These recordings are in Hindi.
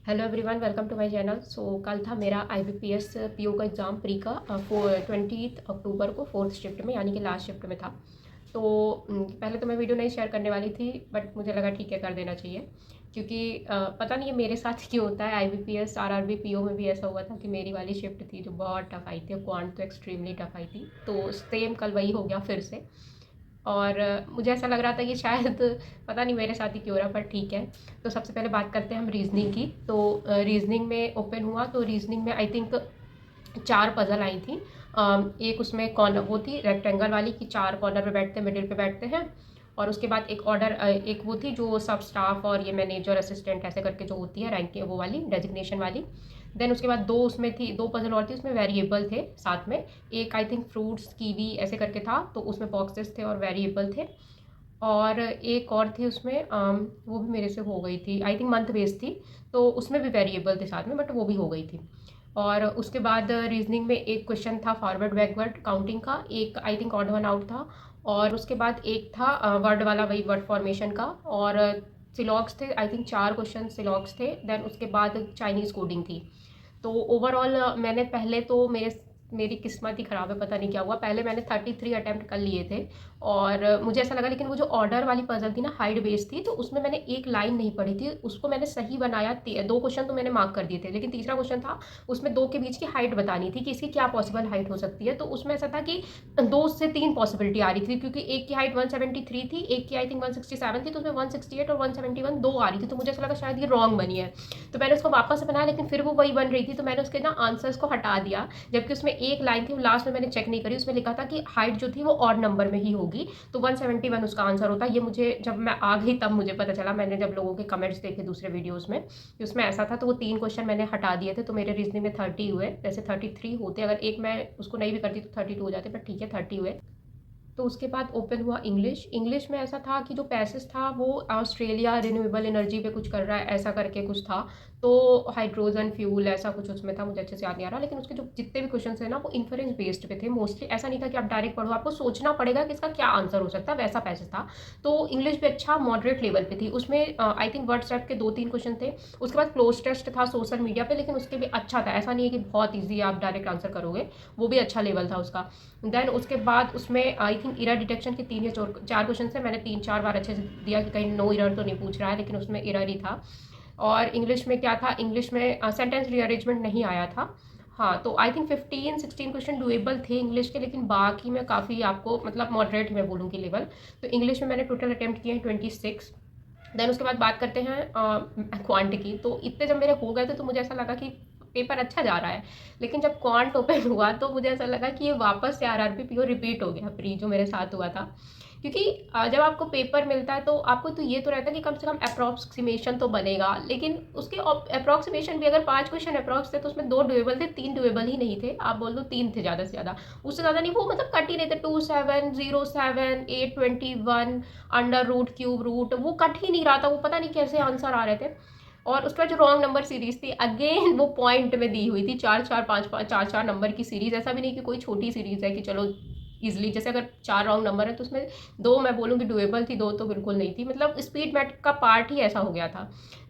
Hello everyone, welcome to my channel. कल था मेरा IBPS PO का एग्ज़ाम प्री का 20 अक्टूबर को फोर्थ शिफ्ट में यानी कि लास्ट शिफ्ट में था। तो पहले तो मैं वीडियो नहीं शेयर करने वाली थी, बट मुझे लगा ठीक है कर देना चाहिए, क्योंकि पता नहीं ये मेरे साथ क्यों होता है। IBPS RRB PO में भी ऐसा हुआ था कि मेरी वाली शिफ्ट थी जो बहुत टफ आई थी, क्वांट तो एक्सट्रीमली टफ आई थी। तो सेम कल वही हो गया फिर से। और मुझे ऐसा लग रहा था कि शायद पता नहीं मेरे साथ ही क्यों हो रहा, पर ठीक है। तो सबसे पहले बात करते हैं हम रीजनिंग की। तो रीजनिंग में ओपन हुआ तो रीजनिंग में आई थिंक 4 पज़ल आई थी। एक उसमें कॉर्नर वो थी रेक्टेंगल वाली कि 4 कॉर्नर पे बैठते हैं, मिडिल पे बैठते हैं। और उसके बाद एक ऑर्डर एक वो थी जो सब स्टाफ और ये मैनेजर असिस्टेंट ऐसे करके जो होती है रैंक वो वाली डेजिग्नेशन वाली। देन उसके बाद 2 उसमें थी, 2 पज़ल और थी, उसमें वेरिएबल थे साथ में। एक आई थिंक फ्रूट्स कीवी ऐसे करके था, तो उसमें बॉक्सेस थे और वेरिएबल थे। और एक और थी उसमें वो भी मेरे से हो गई थी, आई थिंक मंथ बेस्ड थी। तो उसमें भी वेरिएबल थे साथ में, बट वो भी हो गई थी। और उसके बाद रीजनिंग में एक क्वेश्चन था फॉरवर्ड बैकवर्ड काउंटिंग का, एक I think odd one out था। और उसके बाद एक था वर्ड वाला, वही वर्ड फॉर्मेशन का। और सिलॉग्स थे, आई थिंक 4 क्वेश्चन सिलॉग्स थे। देन उसके बाद चाइनीज़ कोडिंग थी। तो ओवरऑल मैंने पहले तो मेरी किस्मत ही ख़राब है, पता नहीं क्या हुआ। पहले मैंने 33 अटैम्प्ट कर लिए थे और मुझे ऐसा लगा, लेकिन वो जो ऑर्डर वाली पजल थी ना, हाइट बेस्ड थी, तो उसमें मैंने एक लाइन नहीं पढ़ी थी, उसको मैंने सही बनाया। 2 क्वेश्चन तो मैंने मार्क कर दिए थे, लेकिन तीसरा क्वेश्चन था उसमें 2 के बीच की हाइट बतानी थी कि इसकी क्या पॉसिबल हाइट हो सकती है। तो उसमें ऐसा था कि 2 से 3 पॉसिबिलिटी आ रही थी, क्योंकि एक की हाइट 173 थी, एक की आई थिंक 167 थी, तो उसमें 168 और 171 दो आ रही थी। तो मुझे ऐसा लगा शायद ये रॉन्ग बनी है, तो मैंने उसको वापस से बनाया, लेकिन फिर वो वही बन रही थी। तो मैंने उसके ना आंसर्स को हटा दिया, जबकि उसमें एक लाइन थी, लास्ट में मैंने चेक नहीं करी, उसमें लिखा था कि हाइट जो थी वो ऑड नंबर में ही होगी, तो 171 उसका आंसर होता। ये मुझे जब मैं आ गई तब मुझे पता चला, मैंने जब लोगों के कमेंट्स देखे दूसरे वीडियोस में कि उसमें ऐसा था। तो वो 3 क्वेश्चन मैंने हटा दिए थे, तो मेरे रीजनिंग में 30 हुए। वैसे 33 होते, अगर एक मैं उसको नहीं भी करती तो 32 हो जाते, पर ठीक है 30 हुए। तो उसके बाद ओपन हुआ इंग्लिश। इंग्लिश में ऐसा था कि जो पैसेज था वो ऑस्ट्रेलिया रिन्यूएबल एनर्जी पे कुछ कर रहा है, ऐसा करके कुछ था। तो हाइड्रोजन फ्यूल ऐसा कुछ उसमें था, मुझे अच्छे से याद नहीं आ रहा। लेकिन उसके जो जितने भी क्वेश्चन थे ना, वो इन्फ्रेंस बेस्ड पे थे मोस्टली। ऐसा नहीं था कि आप डायरेक्ट पढ़ो, आपको सोचना पड़ेगा कि इसका क्या आंसर हो सकता है, वैसा पैसेज था। तो इंग्लिश भी अच्छा मॉडरेट लेवल पे थी। उसमें आई थिंक वर्ड्स टाइप के 2-3 क्वेश्चन थे। उसके बाद क्लोज टेस्ट था सोशल मीडिया पे, लेकिन उसके भी अच्छा था, ऐसा नहीं है कि बहुत ईजी आप डायरेक्ट आंसर करोगे, वो भी अच्छा लेवल था उसका। देन उसके बाद उसमें आई थिंक इरर डिटेक्शन के 3 या 4 क्वेश्चन थे। मैंने 3-4 बार अच्छे से दिया कि कहीं नो इरर तो नहीं पूछ रहा है, लेकिन उसमें इरर ही था। और इंग्लिश में क्या था, इंग्लिश में सेंटेंस रीअरेंजमेंट नहीं आया था। हाँ, तो आई थिंक 15-16 क्वेश्चन डुएबल थे इंग्लिश के, लेकिन बाकी में काफ़ी आपको मतलब मॉडरेट में बोलूँगी लेवल। तो इंग्लिश में मैंने टोटल अटेम्प्ट किए हैं 26। देन उसके बाद बात करते हैं क्वांट की। तो इतने जब मेरे हो गए थे तो मुझे ऐसा लगा कि पेपर अच्छा जा रहा है, लेकिन जब क्वांट ओपन हुआ तो मुझे ऐसा लगा कि ये वापस से RRB PO रिपीट हो गया, प्री जो मेरे साथ हुआ था। क्योंकि जब आपको पेपर मिलता है तो आपको तो ये तो रहता है कि कम से कम अप्रॉक्सीमेशन तो बनेगा, लेकिन उसके अप्रॉक्सीमेशन भी अगर 5 क्वेश्चन अप्रॉक्स थे तो उसमें 2 डुएबल थे, 3 डुएबल ही नहीं थे। आप बोल दो 3 थे ज़्यादा से ज़्यादा, उससे ज़्यादा नहीं। वो मतलब कट ही नहीं थे, 2707 821 अंडर रूट क्यूब रूट, वो कट ही नहीं रहा था, वो पता नहीं कैसे आंसर आ रहे थे। और उसके बाद जो रॉन्ग नंबर सीरीज थी, अगेन वो पॉइंट में दी हुई थी, 4-4 5-5 4-4 नंबर की सीरीज। ऐसा भी नहीं कि कोई छोटी सीरीज है कि चलो इजिली, जैसे अगर 4 रॉन्ग नंबर है तो उसमें 2 मैं बोलूँगी डुएबल थी, 2 तो बिल्कुल नहीं थी। मतलब स्पीड मैट का पार्ट ही ऐसा हो गया था।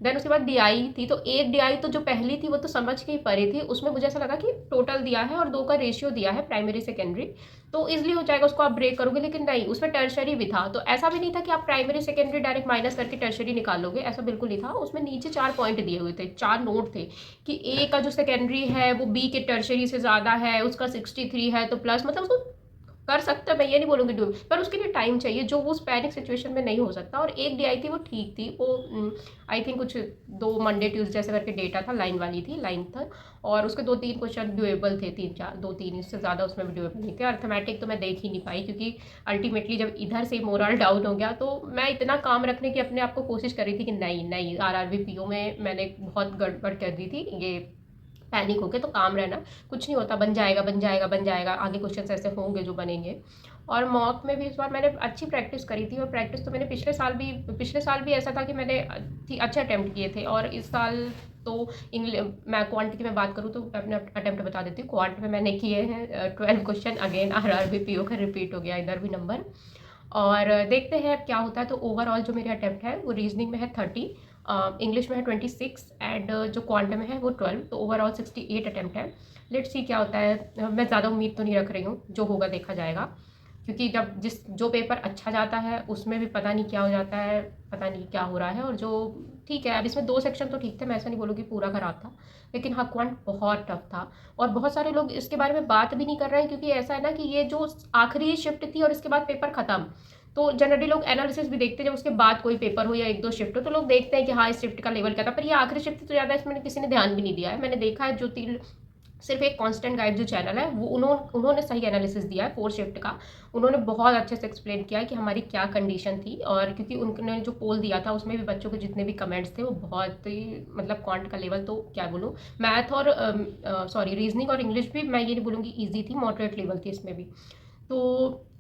देन उसके बाद DI थी, तो एक DI तो जो पहली थी वो तो समझ के ही परे थी। उसमें मुझे ऐसा लगा कि टोटल दिया है और 2 का रेशियो दिया है प्राइमरी सेकेंडरी, तो ईजिली हो जाएगा, उसको आप ब्रेक करोगे। लेकिन नहीं, उसमें टर्शरी भी था। तो ऐसा भी नहीं था कि आप प्राइमरी सेकेंडरी डायरेक्ट माइनस करके टर्शरी निकाल लोगे, ऐसा बिल्कुल नहीं था। उसमें नीचे 4 पॉइंट दिए हुए थे, 4 नोट थे कि ए का जो सेकेंडरी है वो बी के टर्शरी से ज़्यादा है, उसका 63 है तो प्लस, मतलब उसको कर सकता है, मैं ये नहीं बोलूँगी डू, पर उसके लिए टाइम चाहिए जो वो उस पैनिक सिचुएशन में नहीं हो सकता। और एक DI थी वो ठीक थी, वो आई थिंक कुछ 2 मंडे ट्यूसडे जैसे करके डेटा था, लाइन वाली थी, लाइन था। और उसके 2-3 क्वेश्चन ड्यूएबल थे, 3-4 2-3, इससे ज़्यादा उसमें भी ड्यूएबल नहीं थे। अर्थमेटिक तो मैं देख ही नहीं पाई, क्योंकि अल्टीमेटली जब इधर से मोरल डाउन हो गया तो मैं इतना काम रखने की अपने आप को कोशिश कर रही थी कि नहीं नहीं, RRB PO में मैंने बहुत गड़बड़ कर दी थी, ये पैनिक होके तो काम रहना, कुछ नहीं होता, बन जाएगा बन जाएगा बन जाएगा, आगे क्वेश्चन ऐसे होंगे जो बनेंगे। और मॉक में भी इस बार मैंने अच्छी प्रैक्टिस करी थी, और प्रैक्टिस तो मैंने पिछले साल भी ऐसा था कि मैंने अच्छे अटैम्प्ट किए थे। और इस साल तो मैं क्वांट की मैं बात करूँ तो अपने अटैम्प्ट बता देती हूँ। क्वांट में मैंने किए हैं 12 क्वेश्चन, अगेन RRB PO का रिपीट हो गया इधर भी नंबर। और देखते हैं अब क्या होता है। तो ओवरऑल जो मेरे अटैम्प्ट है वो रीजनिंग में है 30, इंग्लिश में है 26 एंड जो क्वांट में है वो 12, तो ओवरऑल 68 अटैम्प्ट है। लेट्स सी क्या होता है। मैं ज़्यादा उम्मीद तो नहीं रख रही हूँ, जो होगा देखा जाएगा, क्योंकि जब जो पेपर अच्छा जाता है उसमें भी पता नहीं क्या हो जाता है, पता नहीं क्या हो रहा है। और जो ठीक है, अब इसमें 2 सेक्शन तो ठीक थे, मैं ऐसा नहीं बोलूँगी पूरा ख़राब था, लेकिन हाँ क्वांट बहुत टफ था। और बहुत सारे लोग इसके बारे में बात भी नहीं कर रहे हैं, क्योंकि ऐसा है ना कि ये जो आखिरी शिफ्ट थी और इसके बाद पेपर ख़त्म, तो जनरली लोग एनालिसिस भी देखते हैं जब उसके बाद कोई पेपर हो या 1-2 शिफ्ट हो, तो लोग देखते हैं कि हाँ इस शिफ्ट का लेवल क्या था। पर ये आखिरी शिफ्ट तो ज़्यादा इसमें किसी ने ध्यान भी नहीं दिया है। मैंने देखा है जो 3 सिर्फ एक कांस्टेंट गाइड जो चैनल है वो उन्होंने सही एनालिसिस दिया है 4 शिफ्ट का। उन्होंने बहुत अच्छे से एक्सप्लेन किया है कि हमारी क्या कंडीशन थी, और क्योंकि उन्होंने जो पोल दिया था उसमें भी बच्चों के जितने भी कमेंट्स थे वो बहुत ही मतलब क्वांट का लेवल तो क्या बोलूँ। मैथ और रीजनिंग और इंग्लिश भी मैं ये नहीं बोलूँगी ईजी थी, मॉडरेट लेवल थी इसमें भी। तो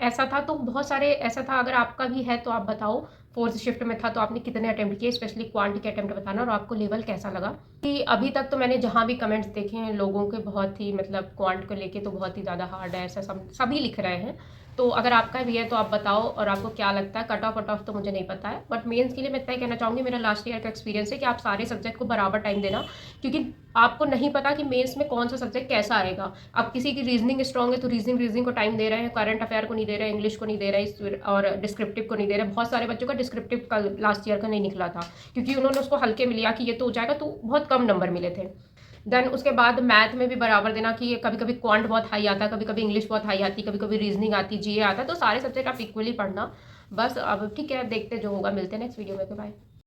ऐसा था, तो बहुत सारे ऐसा था। अगर आपका भी है तो आप बताओ, 4th शिफ्ट में था तो आपने कितने अटेम्प्ट किए, स्पेशली क्वांट के अटेम्प्ट बताना, और आपको लेवल कैसा लगा। कि अभी तक तो मैंने जहाँ भी कमेंट्स देखे हैं लोगों के बहुत ही मतलब क्वांट को लेके तो बहुत ही ज़्यादा हार्ड है, ऐसा सभी लिख रहे हैं। तो अगर आपका भी है तो आप बताओ, और आपको क्या लगता है। कट ऑफ तो मुझे नहीं पता है, बट मेंस के लिए मैं इतना ही कहना चाहूँगी, मेरा लास्ट ईयर का एक्सपीरियंस है कि आप सारे सब्जेक्ट को बराबर टाइम देना, क्योंकि आपको नहीं पता कि मेंस में कौन सा सब्जेक्ट कैसा आएगा। अब किसी की रीजनिंग स्ट्रॉन्ग है तो रीजनिंग को टाइम दे रहे हैं, करंट अफेयर को नहीं दे रहे हैं, इंग्लिश को नहीं दे रहे, और डिस्क्रिप्टिव को नहीं दे रहे। बहुत सारे बच्चों का डिस्क्रिप्टिव का लास्ट ईयर का नहीं निकला था, क्योंकि उन्होंने उसको हल्के में लिया कि ये तो हो जाएगा, तो बहुत कम नंबर मिले थे। देन उसके बाद मैथ में भी बराबर देना कि कभी कभी क्वांट बहुत हाई आता, कभी कभी इंग्लिश बहुत हाई आती, कभी कभी रीजनिंग आती, जीए आता, तो सारे सब्जेक्ट आप इक्वली पढ़ना। बस अब ठीक है, देखते जो होगा, मिलते हैं नेक्स्ट वीडियो में। बाय।